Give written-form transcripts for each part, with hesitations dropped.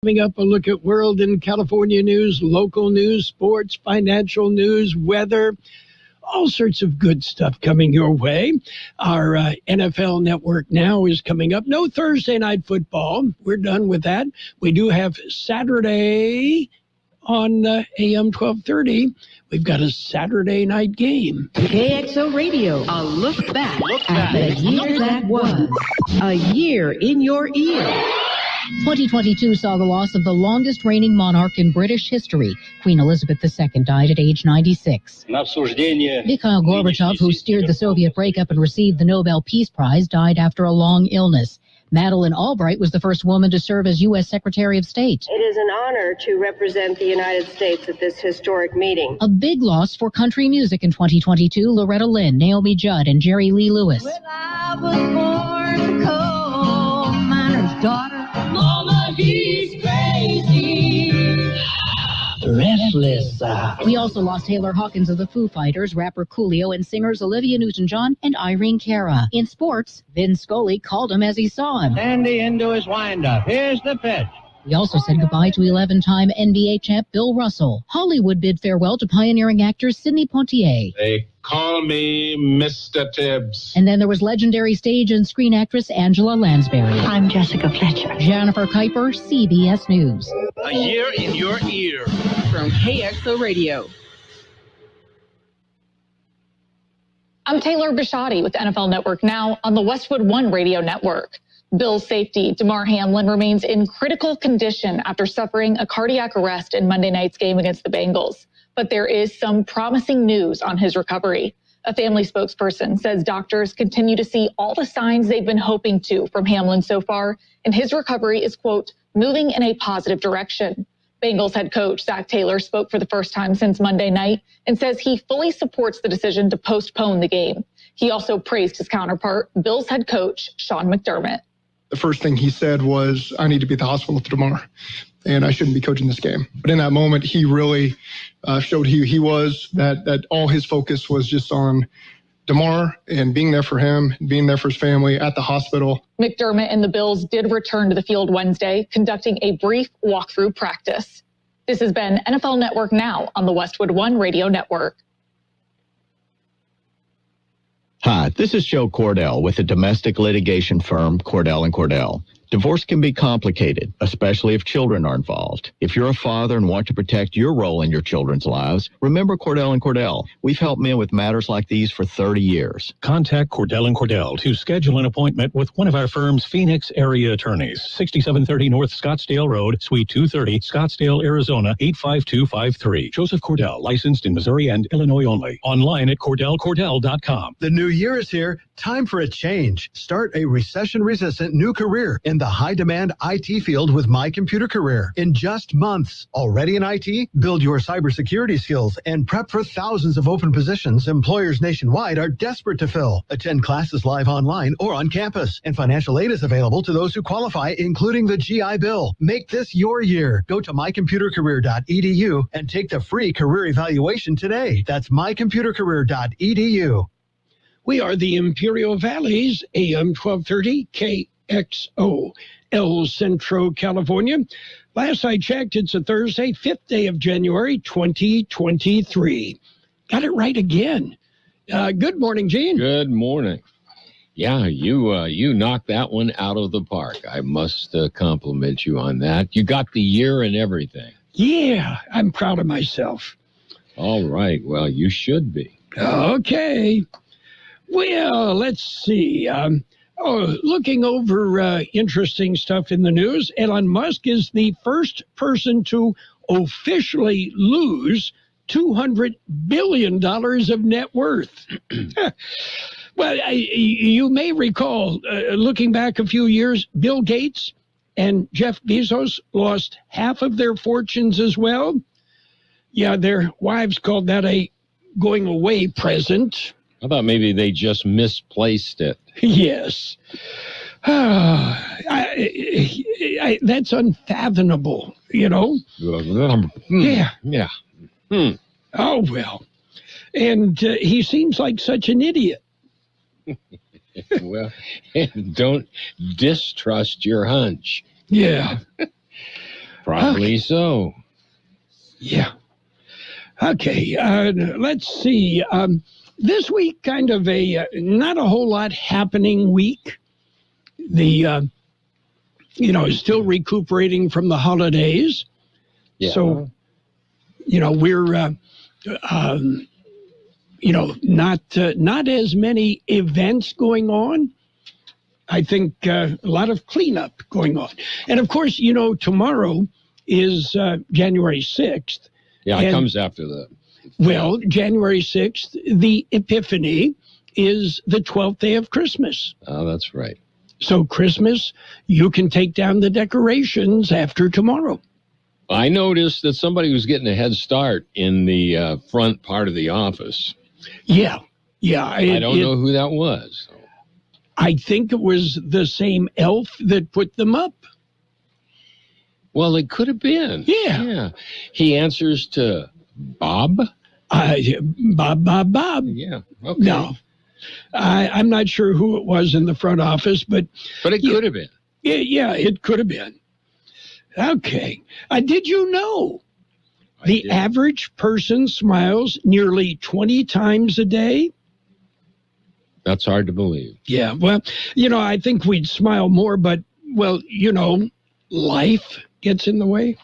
Coming up, a look at world and California news, local news, sports, financial news, weather, all sorts of good stuff coming your way. Our NFL Network Now is coming up. No Thursday night football. We're done with that. We do have Saturday on AM 1230. We've got a Saturday night game. Kxo Radio, a look back at the year that was. A year in your ear. 2022 saw the loss of the longest reigning monarch in British history. Queen Elizabeth II died at age 96. Mikhail Gorbachev, who steered the Soviet breakup and received the Nobel Peace Prize, died after a long illness. Madeleine Albright was the first woman to serve as U.S. Secretary of State. It is an honor to represent the United States at this historic meeting. A big loss for country music in 2022, Loretta Lynn, Naomi Judd, and Jerry Lee Lewis. Well, I was born a coal miner's daughter. Mama, he's crazy. Restless. We also lost Taylor Hawkins of the Foo Fighters, rapper Coolio, and singers Olivia Newton-John and Irene Cara. In sports, Vin Scully called him as he saw him. Sandy into his windup. Here's the pitch. We also said goodbye to 11-time NBA champ Bill Russell. Hollywood bid farewell to pioneering actor Sidney Poitier. They call me Mr. Tibbs. And then there was legendary stage and screen actress Angela Lansbury. I'm Jessica Fletcher. Jennifer Kuiper, CBS News. A year in your ear. From Kxo Radio. I'm Taylor Bishotti with NFL Network Now on the Westwood One Radio Network. Bills safety Damar Hamlin remains in critical condition after suffering a cardiac arrest in Monday night's game against the Bengals. But there is some promising news on his recovery. A family spokesperson says doctors continue to see all the signs they've been hoping to from Hamlin so far, and his recovery is, quote, moving in a positive direction. Bengals head coach Zach Taylor spoke for the first time since Monday night and says he fully supports the decision to postpone the game. He also praised his counterpart, Bills head coach Sean McDermott. The first thing he said was, I need to be at the hospital tomorrow, and I shouldn't be coaching this game. But in that moment, he really showed who he was, that all his focus was just on Damar and being there for him, being there for his family at the hospital. McDermott and the Bills did return to the field Wednesday, conducting a brief walkthrough practice. This has been NFL Network Now on the Westwood One Radio Network. Hi, this is Joe Cordell with the domestic litigation firm Cordell & Cordell. Divorce can be complicated, especially if children are involved. If you're a father and want to protect your role in your children's lives, remember Cordell & Cordell. We've helped men with matters like these for 30 years. Contact Cordell & Cordell to schedule an appointment with one of our firm's Phoenix area attorneys. 6730 North Scottsdale Road, Suite 230, Scottsdale, Arizona, 85253. Joseph Cordell, licensed in Missouri and Illinois only. Online at CordellCordell.com. The new year is here. Time for a change. Start a recession-resistant new career in the high-demand IT field with My Computer Career. In just months, already in IT, build your cybersecurity skills and prep for thousands of open positions employers nationwide are desperate to fill. Attend classes live online or on campus, and financial aid is available to those who qualify, including the GI Bill. Make this your year. Go to mycomputercareer.edu and take the free career evaluation today. That's mycomputercareer.edu. We are the Imperial Valley's AM 1230 KXO, El Centro, California. Last I checked, it's a Thursday, 5th day of January, 2023. Got it right again. Good morning, Gene. Good morning. Yeah, you knocked that one out of the park. I must compliment you on that. You got the year and everything. Yeah, I'm proud of myself. All right. Well, you should be. Okay. Well, let's see. Looking over interesting stuff in the news, Elon Musk is the first person to officially lose $200 billion of net worth. Well, you may recall, looking back a few years, Bill Gates and Jeff Bezos lost half of their fortunes as well. Yeah, their wives called that a going away present. I thought maybe they just misplaced it. Yes. That's unfathomable, you know? Yeah. Yeah. Oh, well. And he seems like such an idiot. Well, don't distrust your hunch. Yeah. Probably so. Yeah. Okay, let's see. This week, kind of not a whole lot happening week. Still recuperating from the holidays. Yeah. So, we're, not as many events going on. I think a lot of cleanup going on. And of course, tomorrow is January 6th. Yeah, it comes after that. Well, January 6th, the Epiphany is the 12th day of Christmas. Oh, that's right. So Christmas, you can take down the decorations after tomorrow. I noticed that somebody was getting a head start in the front part of the office. Yeah. I don't know who that was. I think it was the same elf that put them up. Well, it could have been. Yeah. He answers to Bob? Bob. Yeah. Okay. No. I'm not sure who it was in the front office, but it could have been. Yeah, it could have been. Okay. Did you know the average person smiles nearly 20 times a day? That's hard to believe. Yeah, well, I think we'd smile more, but, life gets in the way.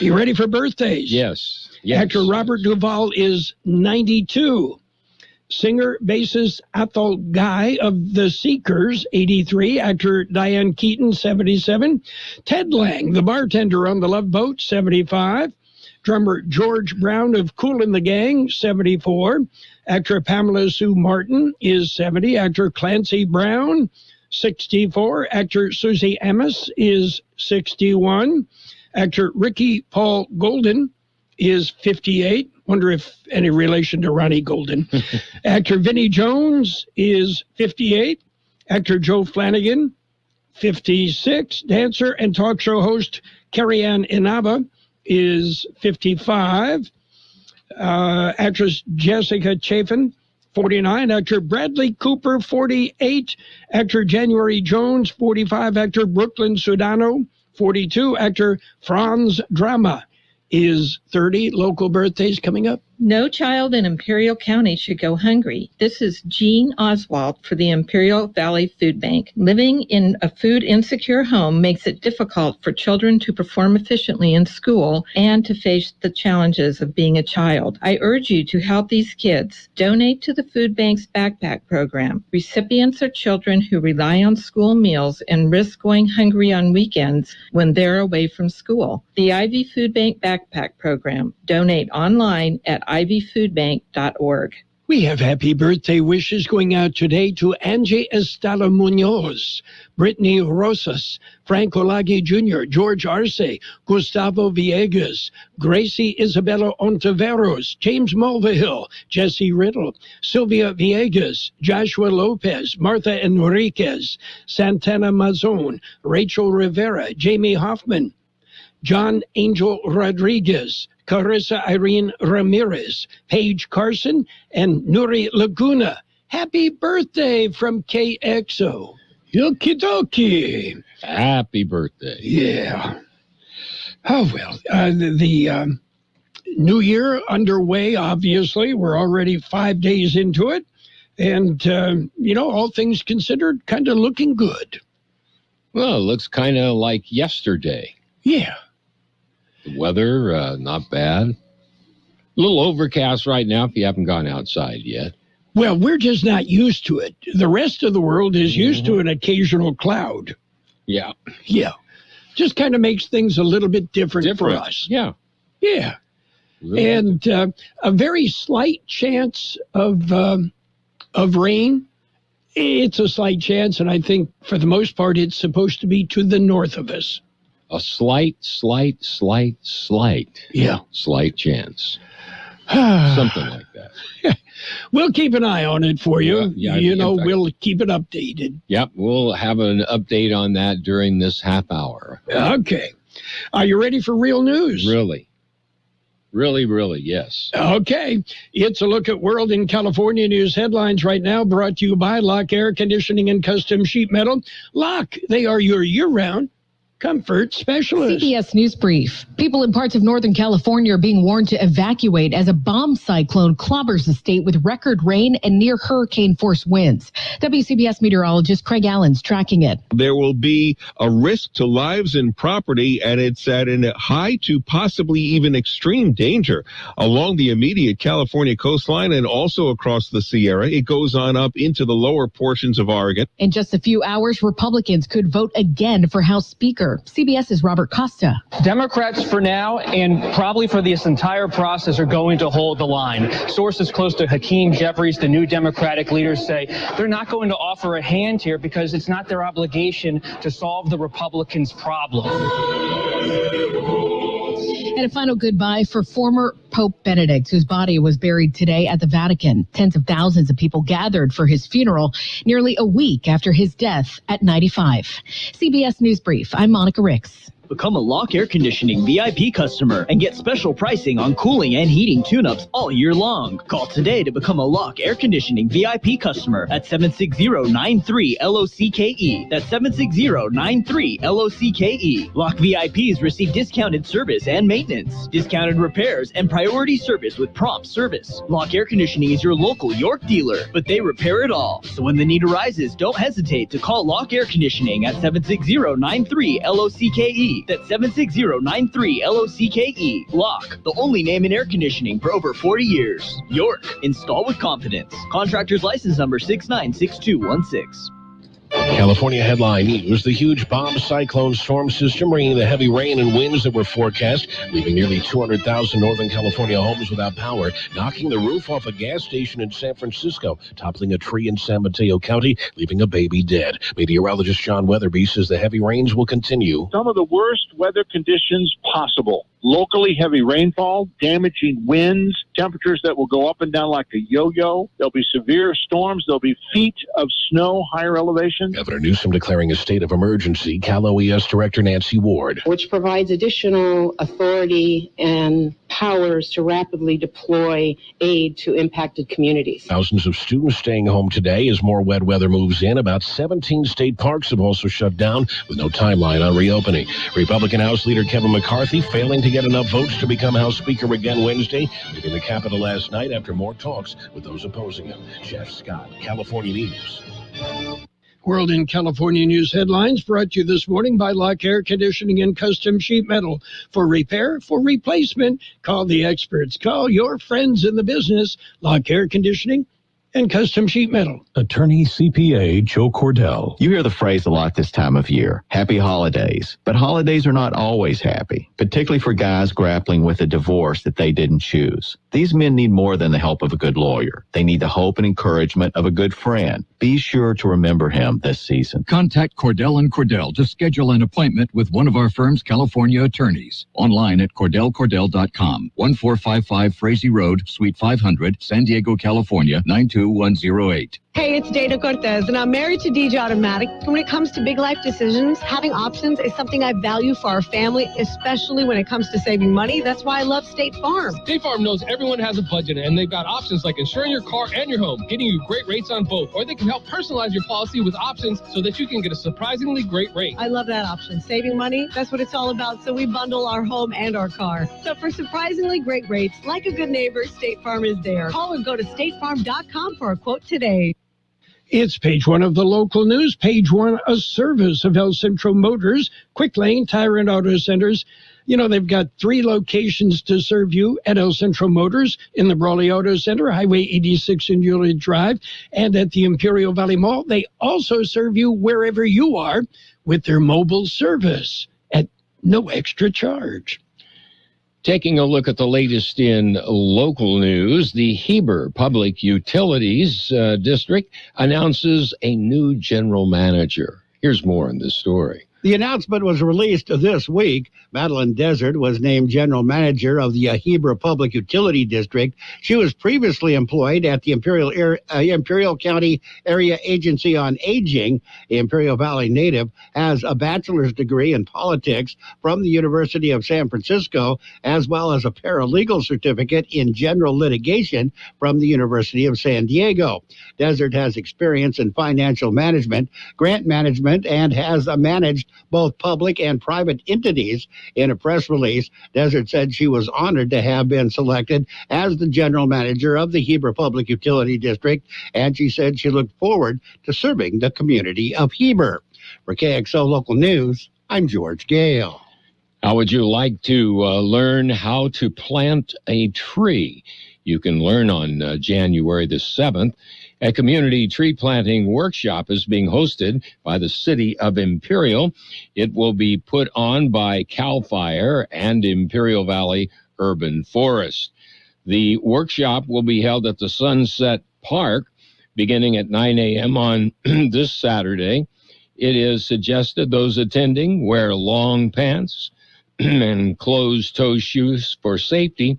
You ready for birthdays? Yes. Actor Robert Duvall is 92. Singer, bassist Athol Guy of The Seekers, 83. Actor Diane Keaton, 77. Ted Lang, the bartender on The Love Boat, 75. Drummer George Brown of Kool and the Gang, 74. Actor Pamela Sue Martin is 70. Actor Clancy Brown, 64. Actor Susie Amos is 61. Actor Ricky Paul Golden is 58. Wonder if any relation to Ronnie Golden. Actor Vinnie Jones is 58. Actor Joe Flanagan, 56. Dancer and talk show host Carrie Ann Inaba is 55. Actress Jessica Chafin, 49. Actor Bradley Cooper, 48. Actor January Jones, 45. Actor Brooklyn Sudano, 42. Actor Franz Drama is 30. Local birthdays coming up. No child in Imperial County should go hungry. This is Jean Oswald for the Imperial Valley Food Bank. Living in a food insecure home makes it difficult for children to perform efficiently in school and to face the challenges of being a child. I urge you to help these kids. Donate to the Food Bank's backpack program. Recipients are children who rely on school meals and risk going hungry on weekends when they're away from school. The Ivy Food Bank backpack program. Donate online at ivyfoodbank.org. We have happy birthday wishes going out today to Angie Estela Munoz, Brittany Rosas, Frank Olagi Jr., George Arce, Gustavo Villegas, Gracie Isabella Ontiveros, James Mulvihill, Jesse Riddle, Sylvia Villegas, Joshua Lopez, Martha Enriquez, Santana Mazon, Rachel Rivera, Jamie Hoffman, John Angel Rodriguez, Carissa Irene Ramirez, Paige Carson, and Nuri Laguna. Happy birthday from KXO. Yoki dokie. Happy birthday. Yeah. Oh, well, the new year underway, obviously. We're already 5 days into it. And, all things considered, kind of looking good. Well, it looks kind of like yesterday. Yeah. The weather, not bad. A little overcast right now if you haven't gone outside yet. Well, we're just not used to it. The rest of the world is used to an occasional cloud. Yeah. Yeah. Just kind of makes things a little bit different for us. Yeah. Yeah. And a very slight chance of rain. It's a slight chance, and I think for the most part it's supposed to be to the north of us. A slight chance. Something like that. We'll keep an eye on it for you. Yeah, we'll keep it updated. Yep, we'll have an update on that during this half hour. Okay. Are you ready for real news? Really, yes. Okay. It's a look at World in California news headlines right now, brought to you by Lock Air Conditioning and Custom Sheet Metal. Lock, they are your year-round comfort specialist. CBS News Brief. People in parts of Northern California are being warned to evacuate as a bomb cyclone clobbers the state with record rain and near hurricane force winds. WCBS meteorologist Craig Allen's tracking it. There will be a risk to lives and property, and it's at a high to possibly even extreme danger along the immediate California coastline and also across the Sierra. It goes on up into the lower portions of Oregon. In just a few hours, Republicans could vote again for House Speaker. CBS's Robert Costa. Democrats for now and probably for this entire process are going to hold the line. Sources close to Hakeem Jeffries, the new Democratic leader, say they're not going to offer a hand here because it's not their obligation to solve the Republicans' problem. And a final goodbye for former Pope Benedict, whose body was buried today at the Vatican. Tens of thousands of people gathered for his funeral nearly a week after his death at 95. CBS News Brief. I'm Monica Ricks. Become a Lock Air Conditioning VIP customer and get special pricing on cooling and heating tune-ups all year long. Call today to become a Lock Air Conditioning VIP customer at 760-93-LOCKE. That's 760-93-LOCKE. Lock VIPs receive discounted service and maintenance, discounted repairs, and priority service with prompt service. Lock Air Conditioning is your local York dealer, but they repair it all. So when the need arises, don't hesitate to call Lock Air Conditioning at 760-93-LOCKE. That's 760-93-LOCKE. Lock, the only name in air conditioning for over 40 years. York, install with confidence. Contractor's license number 696216. California headline news. The huge bomb cyclone storm system bringing the heavy rain and winds that were forecast, leaving nearly 200,000 Northern California homes without power, knocking the roof off a gas station in San Francisco, toppling a tree in San Mateo County, leaving a baby dead. Meteorologist John Weatherby says the heavy rains will continue. Some of the worst weather conditions possible. Locally heavy rainfall, damaging winds, temperatures that will go up and down like a yo-yo. There'll be severe storms. There'll be feet of snow, higher elevation. Governor Newsom declaring a state of emergency. Cal OES Director Nancy Ward. Which provides additional authority and powers to rapidly deploy aid to impacted communities. Thousands of students staying home today as more wet weather moves in. About 17 state parks have also shut down with no timeline on reopening. Republican House Leader Kevin McCarthy failing to get enough votes to become House Speaker again Wednesday, leaving the Capitol last night after more talks with those opposing him. Jeff Scott, California News. World in California news headlines brought to you this morning by Lock Air Conditioning and Custom Sheet Metal. For repair, for replacement, call the experts. Call your friends in the business. Lock Air Conditioning and Custom Sheet Metal. Attorney CPA Joe Cordell. You hear the phrase a lot this time of year, happy holidays. But holidays are not always happy, particularly for guys grappling with a divorce that they didn't choose. These men need more than the help of a good lawyer. They need the hope and encouragement of a good friend. Be sure to remember him this season. Contact Cordell & Cordell to schedule an appointment with one of our firm's California attorneys. Online at CordellCordell.com. 1455 Frazee Road, Suite 500, San Diego, California, 92108. Hey, it's Dana Cortez, and I'm married to DJ Automatic. When it comes to big life decisions, having options is something I value for our family, especially when it comes to saving money. That's why I love State Farm. State Farm knows everyone has a budget, and they've got options like insuring your car and your home, getting you great rates on both, or they can help personalize your policy with options so that you can get a surprisingly great rate. I love that option. Saving money, that's what it's all about, so we bundle our home and our car. So for surprisingly great rates, like a good neighbor, State Farm is there. Call or go to statefarm.com for a quote today. It's page one of the local news. Page one, a service of El Centro Motors, Quick Lane Tire and Auto Centers. You know, they've got 3 locations to serve you at El Centro Motors in the Brawley Auto Center, Highway 86 in Julia Drive, and at the Imperial Valley Mall. They also serve you wherever you are with their mobile service at no extra charge. Taking a look at the latest in local news, the Heber Public Utilities District announces a new general manager. Here's more on this story. The announcement was released this week. Madeline Desert was named general manager of the Heber Public Utility District. She was previously employed at the Imperial County Area Agency on Aging. The Imperial Valley native has a bachelor's degree in politics from the University of San Francisco, as well as a paralegal certificate in general litigation from the University of San Diego. Desert has experience in financial management, grant management, and has managed both public and private entities. In a press release, Desert said she was honored to have been selected as the general manager of the Heber Public Utility District, and she said she looked forward to serving the community of Heber. For KXO Local News, I'm George Gale. How would you like to learn how to plant a tree? You can learn on January the 7th. A community tree planting workshop is being hosted by the city of Imperial. It will be put on by CAL FIRE and Imperial Valley Urban Forest. The workshop will be held at the Sunset Park beginning at 9 a.m. on this Saturday. It is suggested those attending wear long pants and closed-toe shoes for safety.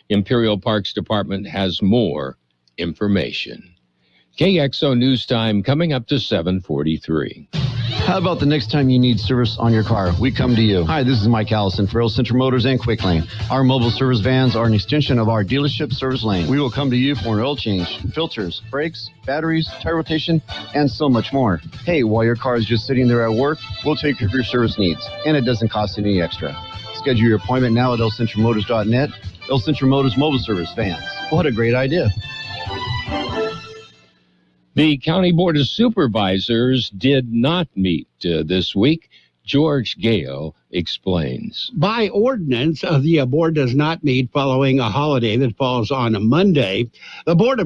Imperial Parks Department has more information. KXO News Time coming up to 7:43. How about the next time you need service on your car? We come to you. Hi, this is Mike Allison for Earl Central Motors and Quick Lane. Our mobile service vans are an extension of our dealership service lane. We will come to you for an oil change, filters, brakes, batteries, tire rotation, and so much more. Hey, while your car is just sitting there at work, we'll take care of your service needs, and it doesn't cost any extra. Schedule your appointment now at elcentralmotors.net. El Central Motors Mobile Service Vans. What a great idea. The County Board of Supervisors did not meet this week. George Gale explains. By ordinance, the board does not meet following a holiday that falls on a Monday. The board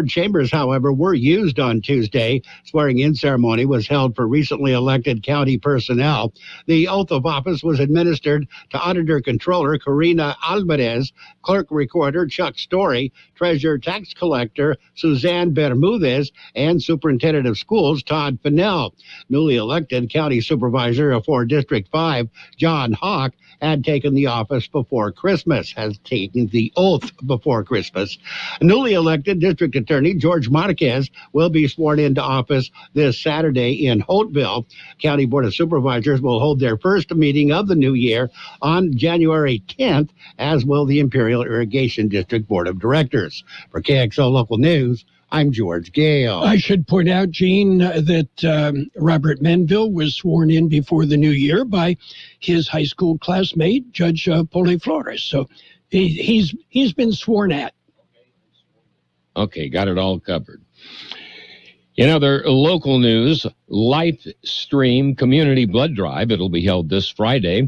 chambers, however, were used on Tuesday. Swearing-in ceremony was held for recently elected county personnel. The oath of office was administered to Auditor-Controller Karina Alvarez, Clerk Recorder Chuck Story, Treasurer Tax Collector Suzanne Bermudez, and Superintendent of Schools Todd Fennell. Newly elected County Supervisor for District 5, John Hawk, had taken the office before Christmas, has taken the oath before Christmas. Newly elected District Attorney George Marquez will be sworn into office this Saturday in Holtville. County Board of Supervisors will hold their first meeting of the new year on January 10th, as will the Imperial Irrigation District Board of Directors. For KXO Local News, I'm George Gale. I should point out, Gene, that Robert Menville was sworn in before the new year by his high school classmate, Judge Poli Flores. So he's been sworn at. Okay, got it all covered. In other local news, Life Stream Community Blood Drive. It'll be held this Friday.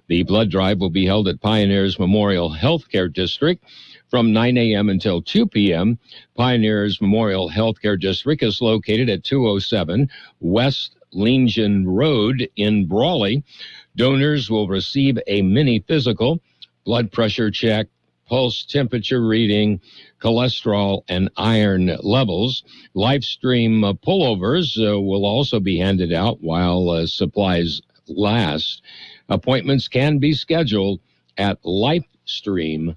The blood drive will be held at Pioneers Memorial Healthcare District from 9 a.m. until 2 p.m. Pioneers Memorial Healthcare District is located at 207 West Legion Road in Brawley. Donors will receive a mini physical, blood pressure check, pulse temperature reading, cholesterol, and iron levels. Lifestream pullovers will also be handed out while supplies last. Appointments can be scheduled at lifestream.org.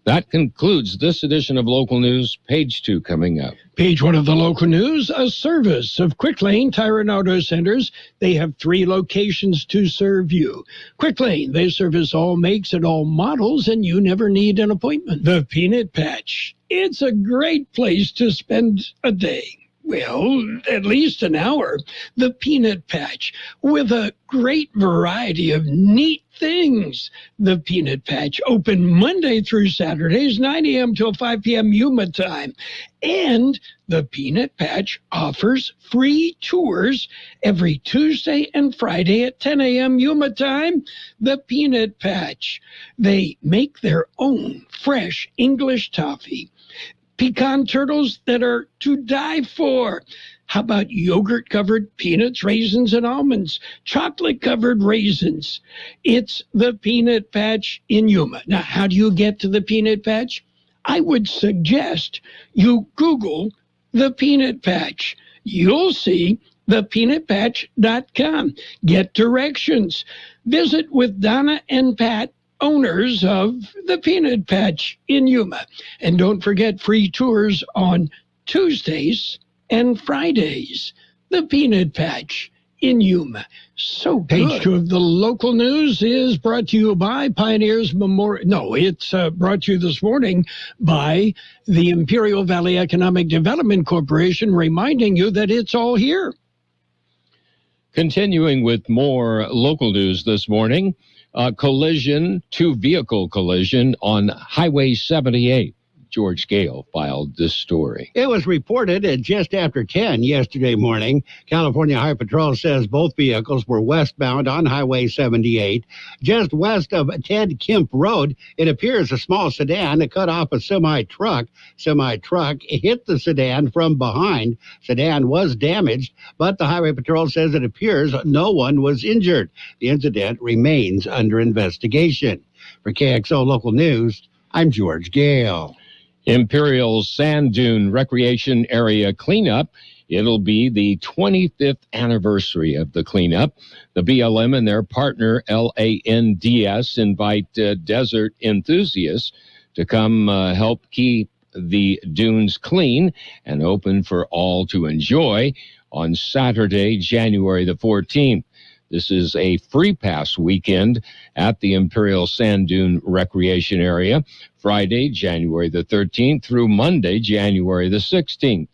That concludes this edition of Local News. Page 2 coming up. Page 1 of the local news, a service of Quick Lane Tire and Auto Centers. They have 3 locations to serve you. Quick Lane, they service all makes and all models, and you never need an appointment. The Peanut Patch. It's a great place to spend a day. Well, at least an hour. The Peanut Patch, with a great variety of neat things. The Peanut Patch, open Monday through Saturdays, 9 a.m. till 5 p.m. Yuma time. And the Peanut Patch offers free tours every Tuesday and Friday at 10 a.m. Yuma time. The Peanut Patch, they make their own fresh English toffee. Pecan turtles that are to die for. How about yogurt-covered peanuts, raisins, and almonds? Chocolate-covered raisins. It's the Peanut Patch in Yuma. Now, how do you get to the Peanut Patch? I would suggest you Google the Peanut Patch. You'll see thepeanutpatch.com. Get directions. Visit with Donna and Pat, owners of the Peanut Patch in Yuma. And don't forget free tours on Tuesdays and Fridays. The Peanut Patch in Yuma. So good. Page 2 of the local news is brought to you by Pioneers Memorial. No, it's brought to you this morning by the Imperial Valley Economic Development Corporation, reminding you that it's all here. Continuing with more local news this morning, two-vehicle collision on Highway 78. George Gale filed this story. It was reported at just after 10 yesterday morning. California Highway Patrol says both vehicles were westbound on Highway 78. Just west of Ted Kemp Road, it appears a small sedan that cut off a semi-truck. Semi-truck hit the sedan from behind. Sedan was damaged, but the Highway Patrol says it appears no one was injured. The incident remains under investigation. For KXO Local News, I'm George Gale. Imperial Sand Dune Recreation Area Cleanup. It'll be the 25th anniversary of the cleanup. The BLM and their partner LANDS invite desert enthusiasts to come help keep the dunes clean and open for all to enjoy on Saturday, January the 14th. This is a free pass weekend at the Imperial Sand Dune Recreation Area, Friday, January the 13th through Monday, January the 16th.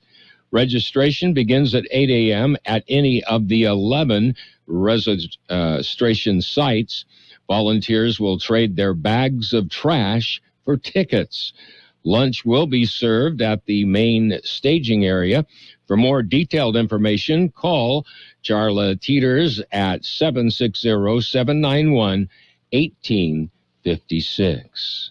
Registration begins at 8 a.m. at any of the 11 registration sites. Volunteers will trade their bags of trash for tickets. Lunch will be served at the main staging area. For more detailed information, call Charla Teeters at 760-791-1856.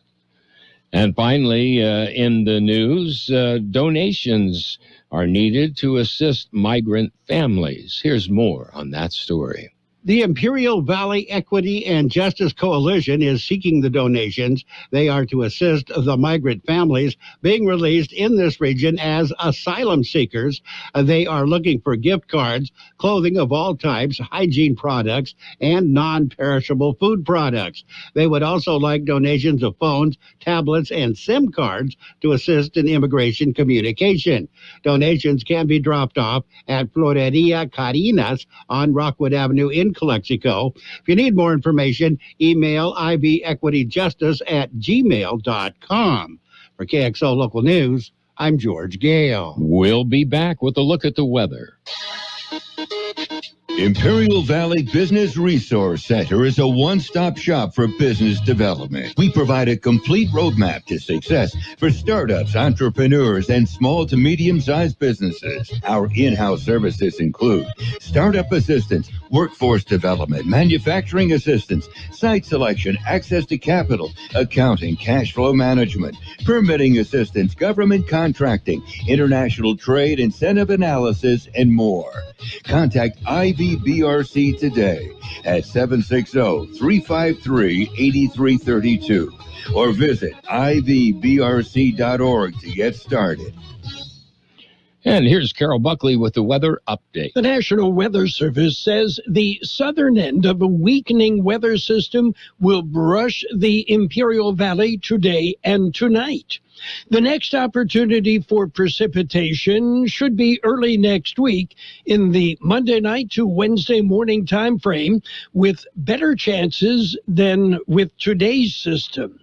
And finally, in the news, donations are needed to assist migrant families. Here's more on that story. The Imperial Valley Equity and Justice Coalition is seeking the donations. They are to assist the migrant families being released in this region as asylum seekers. They are looking for gift cards, clothing of all types, hygiene products, and non-perishable food products. They would also like donations of phones, tablets, and SIM cards to assist in immigration communication. Donations can be dropped off at Floreria Carinas on Rockwood Avenue in Calexico. If you need more information, email ivequityjustice@gmail.com. For KXO Local News, I'm George Gale. We'll be back with a look at the weather. Imperial Valley Business Resource Center is a one-stop shop for business development. We provide a complete roadmap to success for startups, entrepreneurs, and small to medium-sized businesses. Our in-house services include startup assistance, workforce development, manufacturing assistance, site selection, access to capital, accounting, cash flow management, permitting assistance, government contracting, international trade, incentive analysis, and more. Contact IVBRC today at 760-353-8332 or visit ivbrc.org to get started. And here's Carroll Buckley with the weather update. The National Weather Service says the southern end of a weakening weather system will brush the Imperial Valley today and tonight. The next opportunity for precipitation should be early next week in the Monday night to Wednesday morning time frame, with better chances than with today's system.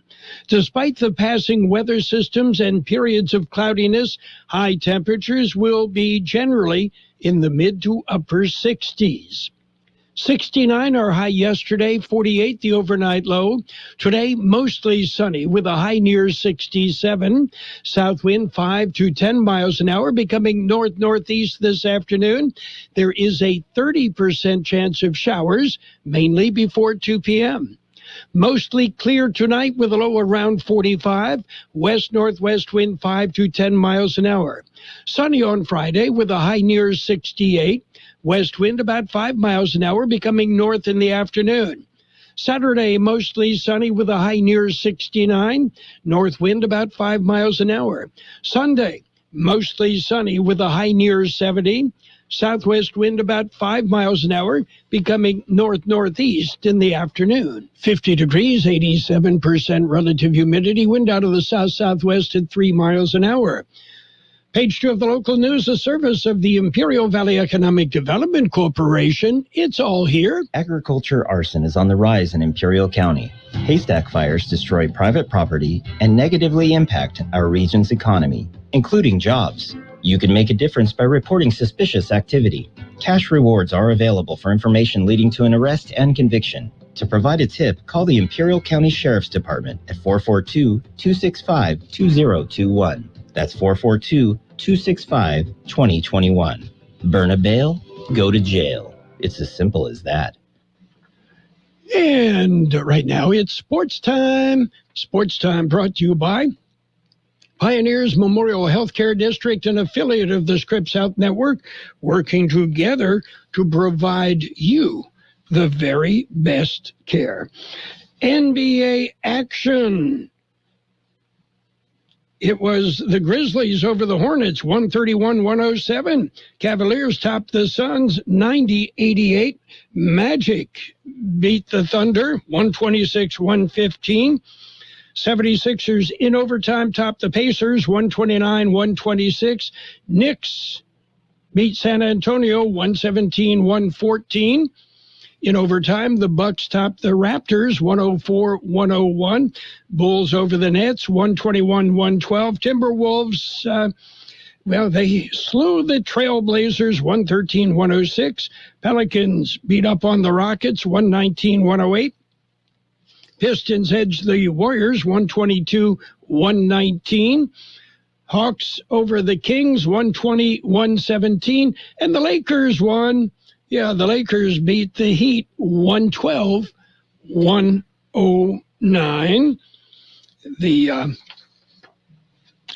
Despite the passing weather systems and periods of cloudiness, high temperatures will be generally in the mid to upper 60s. 69 our high yesterday, 48 the overnight low. Today, mostly sunny with a high near 67. South wind 5 to 10 miles an hour, becoming north-northeast this afternoon. There is a 30% chance of showers, mainly before 2 p.m. Mostly clear tonight with a low around 45. West-northwest wind 5 to 10 miles an hour. Sunny on Friday with a high near 68. West wind about 5 miles an hour, becoming north in the afternoon. Saturday, mostly sunny with a high near 69. North wind about 5 miles an hour. Sunday, mostly sunny with a high near 70. Southwest wind about 5 miles an hour, becoming north-northeast in the afternoon. 50 degrees, 87% relative humidity, wind out of the south-southwest at 3 miles an hour. Page 2 of the local news, a service of the Imperial Valley Economic Development Corporation. It's all here. Agriculture arson is on the rise in Imperial County. Haystack fires destroy private property and negatively impact our region's economy, including jobs. You can make a difference by reporting suspicious activity. Cash rewards are available for information leading to an arrest and conviction. To provide a tip, call the Imperial County Sheriff's Department at 442-265-2021. That's 442-265-2021. Burn a bail, go to jail. It's as simple as that. And right now it's sports time. Sports time brought to you by Pioneers Memorial Healthcare District, an affiliate of the Scripps Health Network, working together to provide you the very best care. NBA action. It was the Grizzlies over the Hornets, 131-107. Cavaliers topped the Suns, 90-88. Magic beat the Thunder, 126-115. 76ers in overtime topped the Pacers, 129-126. Knicks beat San Antonio, 117-114. In overtime, the Bucks topped the Raptors, 104-101. Bulls over the Nets, 121-112. Timberwolves, they slew the Trailblazers, 113-106. Pelicans beat up on the Rockets, 119-108. Pistons edged the Warriors, 122-119. Hawks over the Kings, 120-117. And the Lakers won. Yeah, the Lakers beat the Heat, 112-109. The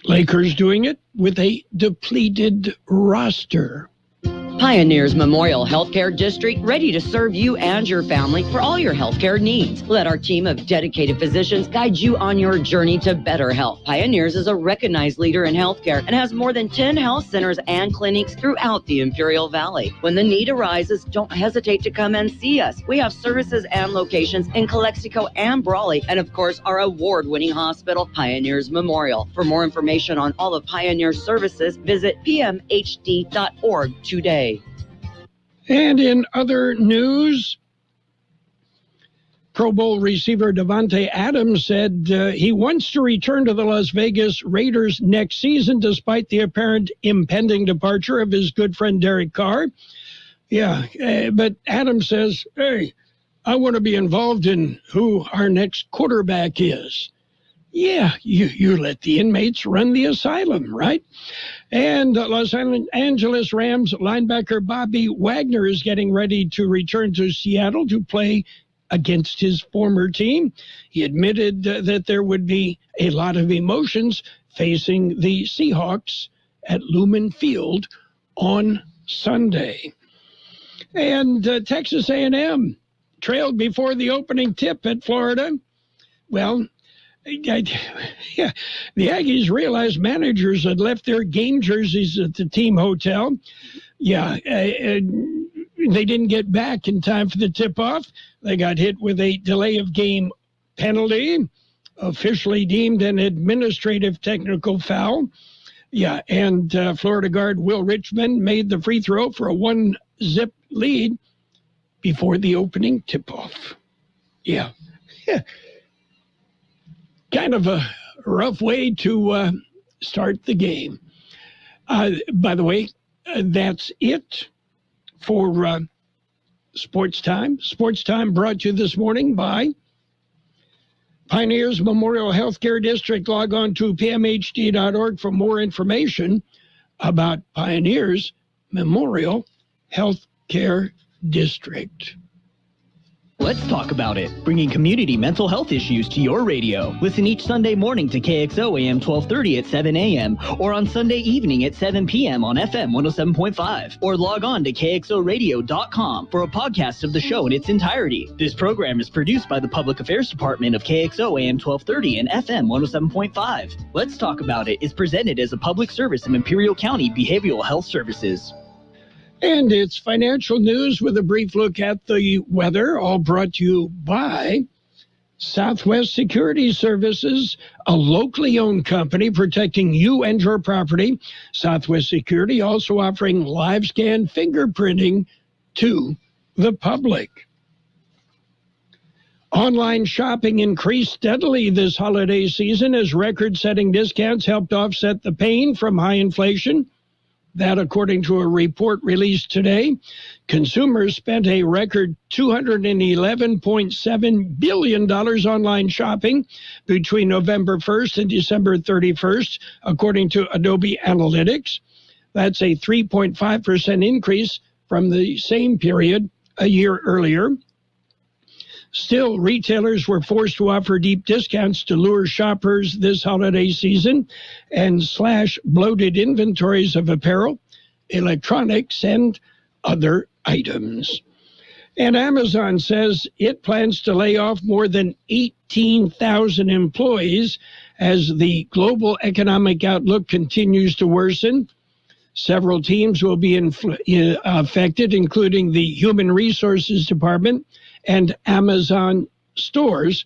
Lakers doing it with a depleted roster. Pioneers Memorial Healthcare District, ready to serve you and your family for all your healthcare needs. Let our team of dedicated physicians guide you on your journey to better health. Pioneers is a recognized leader in healthcare and has more than 10 health centers and clinics throughout the Imperial Valley. When the need arises, don't hesitate to come and see us. We have services and locations in Calexico and Brawley, and of course, our award-winning hospital, Pioneers Memorial. For more information on all of Pioneer's services, visit pmhd.org today. And in other news, Pro Bowl receiver Davante Adams said he wants to return to the Las Vegas Raiders next season despite the apparent impending departure of his good friend Derek Carr. But Adams says, hey, I want to be involved in who our next quarterback is. Yeah, you let the inmates run the asylum, right? And Los Angeles Rams linebacker Bobby Wagner is getting ready to return to Seattle to play against his former team. He admitted that there would be a lot of emotions facing the Seahawks at Lumen Field on Sunday. And Texas A&M trailed before the opening tip at Florida. Well, the Aggies realized managers had left their game jerseys at the team hotel. They didn't get back in time for the tip-off. They got hit with a delay of game penalty, officially deemed an administrative technical foul. And Florida guard Will Richmond made the free throw for a 1-zip lead before the opening tip-off. Kind of a rough way to start the game. By the way, that's it for Sports Time. Sports Time brought to you this morning by Pioneers Memorial Healthcare District. Log on to pmhd.org for more information about Pioneers Memorial Healthcare District. Let's talk about it. Bringing community mental health issues to your radio. Listen each Sunday morning to Kxo AM 1230 at 7 a.m. or on Sunday evening at 7 p.m. on FM 107.5. Or log on to kxoradio.com for a podcast of the show in its entirety. This program is produced by the Public Affairs Department of Kxo AM 1230 and FM 107.5. Let's Talk About It is presented as a public service of Imperial County Behavioral Health Services. And it's financial news with a brief look at the weather, all brought to you by Southwest Security Services, a locally owned company protecting you and your property. Southwest Security also offering live scan fingerprinting to the public. Online shopping increased steadily this holiday season as record-setting discounts helped offset the pain from high inflation. That, according to a report released today, consumers spent a record $211.7 billion online shopping between November 1st and December 31st, according to Adobe Analytics. That's a 3.5% increase from the same period a year earlier. Still, retailers were forced to offer deep discounts to lure shoppers this holiday season and slash bloated inventories of apparel, electronics, and other items. And Amazon says it plans to lay off more than 18,000 employees as the global economic outlook continues to worsen. Several teams will be affected, including the Human Resources Department and Amazon stores,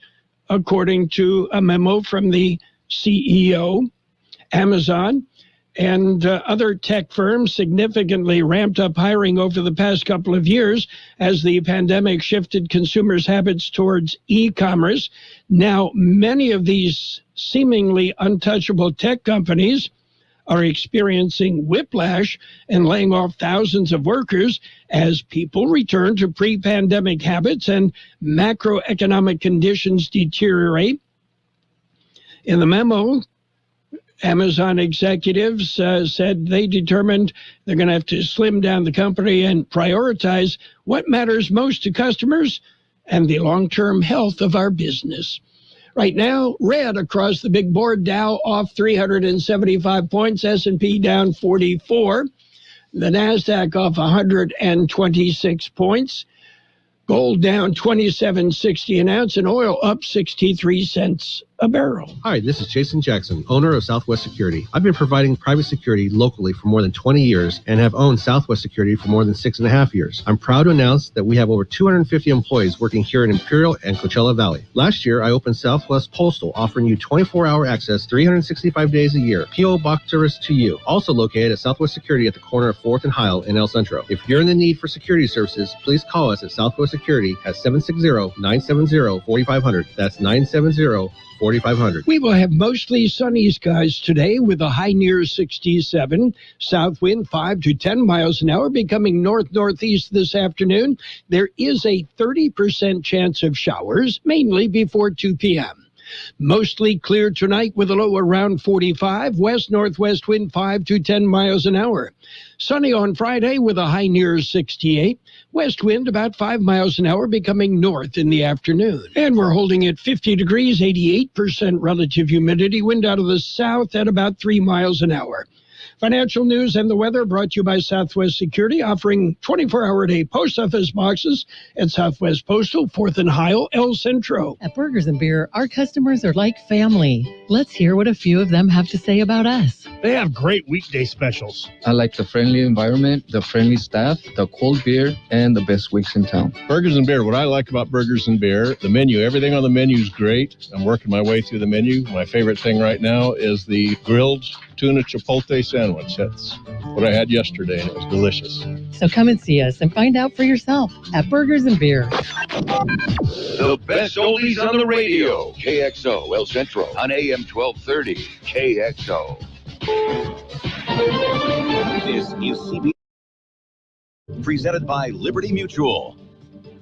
according to a memo from the CEO. Amazon and other tech firms significantly ramped up hiring over the past couple of years as the pandemic shifted consumers' habits towards e-commerce. Now, many of these seemingly untouchable tech companies are experiencing whiplash and laying off thousands of workers as people return to pre-pandemic habits and macroeconomic conditions deteriorate. In the memo, Amazon executives said they determined they're going to have to slim down the company and prioritize what matters most to customers and the long-term health of our business. Right now, red across the big board. Dow off 375 points, S&P down 44, the NASDAQ off 126 points, gold down $27.60 an ounce, and oil up 63 cents a barrel. Hi, this is Jason Jackson, owner of Southwest Security. I've been providing private security locally for more than 20 years and have owned Southwest Security for more than 6.5 years. I'm proud to announce that we have over 250 employees working here in Imperial and Coachella Valley. Last year, I opened Southwest Postal, offering you 24-hour access 365 days a year. P.O. Box service to you. Also located at Southwest Security at the corner of 4th and Heil in El Centro. If you're in the need for security services, please call us at Southwest Security at 760-970-4500. That's 970-4500. We will have mostly sunny skies today with a high near 67. South wind 5 to 10 miles an hour, becoming north-northeast this afternoon. There is a 30% chance of showers, mainly before 2 p.m. Mostly clear tonight with a low around 45. West-northwest wind 5 to 10 miles an hour. Sunny on Friday with a high near 68. West wind about 5 miles an hour, becoming north in the afternoon. And we're holding at 50 degrees, 88% relative humidity. Wind out of the south at about 3 miles an hour. Financial news and the weather brought to you by Southwest Security, offering 24-hour-a-day post office boxes at Southwest Postal, 4th and Heil, El Centro. At Burgers and Beer, our customers are like family. Let's hear what a few of them have to say about us. They have great weekday specials. I like the friendly environment, the friendly staff, the cold beer, and the best wings in town. Burgers and Beer. What I like about Burgers and Beer, the menu. Everything on the menu is great. I'm working my way through the menu. My favorite thing right now is the grilled tuna chipotle sandwich. That's what I had yesterday, and it was delicious. So come and see us and find out for yourself at Burgers and Beer. The best oldies on the radio. KXO El Centro on AM 1230. KXO. This is CB, presented by Liberty Mutual.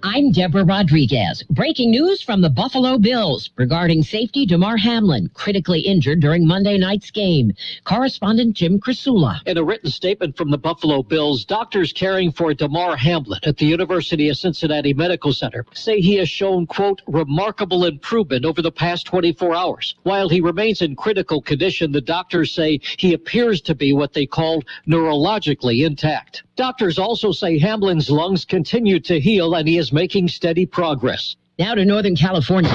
I'm Deborah Rodriguez. Breaking news from the Buffalo Bills regarding safety Damar Hamlin, critically injured during Monday night's game. Correspondent Jim Crisula. In a written statement from the Buffalo Bills, doctors caring for Damar Hamlin at the University of Cincinnati Medical Center say he has shown, quote, remarkable improvement over the past 24 hours. While he remains in critical condition, the doctors say he appears to be what they called neurologically intact. Doctors also say Hamlin's lungs continue to heal and he is making steady progress. Now to Northern California.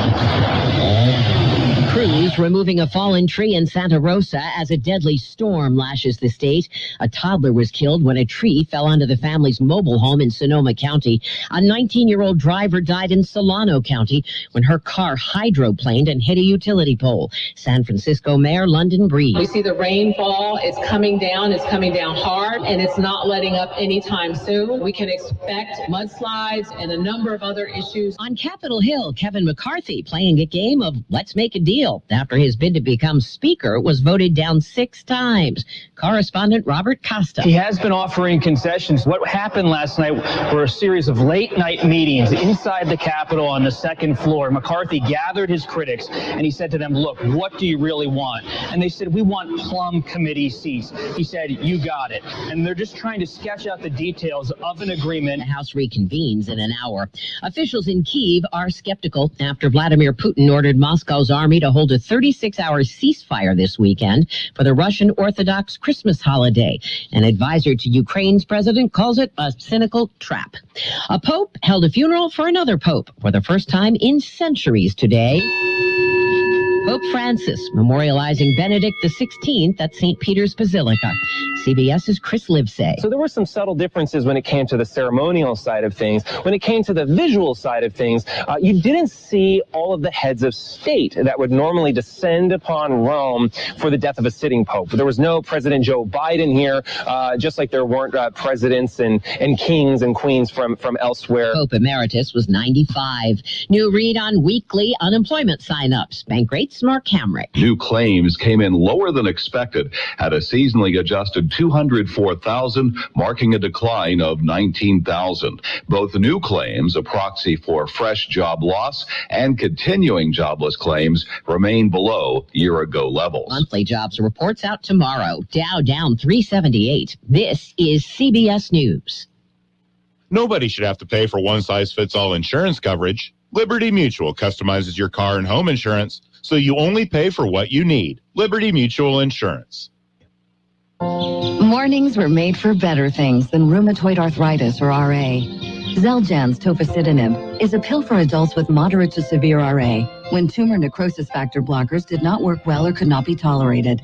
Crews removing a fallen tree in Santa Rosa as a deadly storm lashes the state. A toddler was killed when a tree fell onto the family's mobile home in Sonoma County. A 19-year-old driver died in Solano County when her car hydroplaned and hit a utility pole. San Francisco Mayor London Breed. We see the rainfall is coming down. It's coming down hard, and it's not letting up anytime soon. We can expect mudslides and a number of other issues. On Capitol Hill, Kevin McCarthy playing a game of Let's Make a Deal. after his bid to become Speaker was voted down 6 times. Correspondent Robert Costa. He has been offering concessions. What happened last night were a series of late-night meetings inside the Capitol on the second floor. McCarthy gathered his critics, and he said to them, look, what do you really want? And they said, we want plum committee seats. He said, you got it. And they're just trying to sketch out the details of an agreement. The House reconvenes in an hour. Officials in Kyiv are skeptical after Vladimir Putin ordered Moscow's army to hold a 36-hour ceasefire this weekend for the Russian Orthodox Christmas holiday. An advisor to Ukraine's president calls it a cynical trap. A pope held a funeral for another pope for the first time in centuries today. Pope Francis memorializing Benedict XVI at St. Peter's Basilica. CBS's Chris Livesay. So there were some subtle differences when it came to the ceremonial side of things. When it came to the visual side of things, you didn't see all of the heads of state that would normally descend upon Rome for the death of a sitting pope. There was no President Joe Biden here, just like there weren't presidents and kings and queens from elsewhere. Pope Emeritus was 95. New read on weekly unemployment sign-ups. Bankrate's Mark Hamrick. New claims came in lower than expected at a seasonally adjusted 204,000, marking a decline of 19,000. Both new claims, a proxy for fresh job loss, and continuing jobless claims remain below year-ago levels. Monthly jobs reports out tomorrow. Dow down 378. This is CBS News. Nobody should have to pay for one-size-fits-all insurance coverage. Liberty Mutual customizes your car and home insurance so you only pay for what you need. Liberty Mutual Insurance. Mornings were made for better things than rheumatoid arthritis or RA. Xeljanz tofacitinib is a pill for adults with moderate to severe RA when tumor necrosis factor blockers did not work well or could not be tolerated.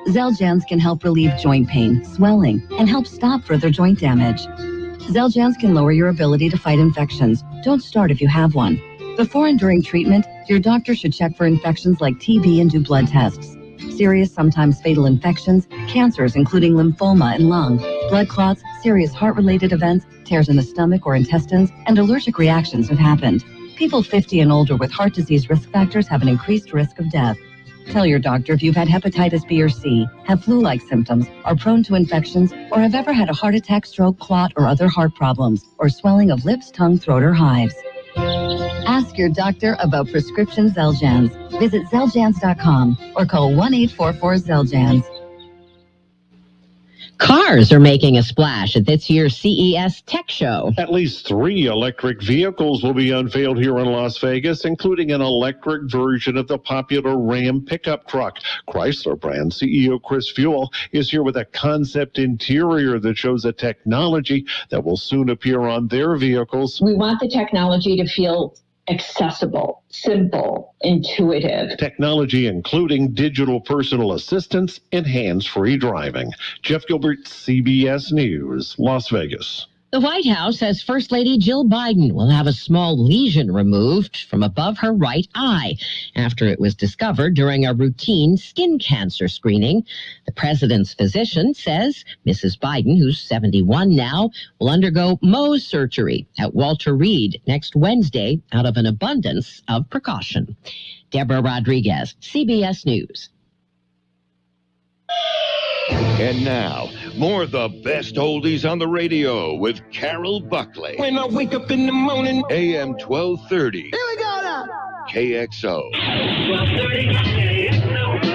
Xeljanz can help relieve joint pain, swelling, and help stop further joint damage. Xeljanz can lower your ability to fight infections. Don't start if you have one. Before and during treatment, your doctor should check for infections like TB and do blood tests. Serious, sometimes fatal infections, cancers including lymphoma and lung, blood clots, serious heart-related events, tears in the stomach or intestines, and allergic reactions have happened. People 50 and older with heart disease risk factors have an increased risk of death. Tell your doctor if you've had hepatitis B or C, have flu-like symptoms, are prone to infections, or have ever had a heart attack, stroke, clot, or other heart problems, or swelling of lips, tongue, throat, or hives. Ask your doctor about prescription Xeljanz. Visit Xeljanz.com or call 1-844-XELJANZ. Cars are making a splash at this year's CES Tech Show. At least 3 electric vehicles will be unveiled here in Las Vegas, including an electric version of the popular Ram pickup truck. Chrysler brand CEO Chris Fuel is here with a concept interior that shows a technology that will soon appear on their vehicles. We want the technology to feel accessible, simple, intuitive. Technology including digital personal assistants and hands-free driving. Jeff Gilbert, CBS News, Las Vegas. The White House says First Lady Jill Biden will have a small lesion removed from above her right eye after it was discovered during a routine skin cancer screening. The president's physician says Mrs. Biden, who's 71 now, will undergo Mohs surgery at Walter Reed next Wednesday out of an abundance of precaution. Deborah Rodriguez, CBS News. And now, more of the best oldies on the radio with Carroll Buckley. When I wake up in the morning. AM 1230. Here we go now. KXO. 1230 KXO.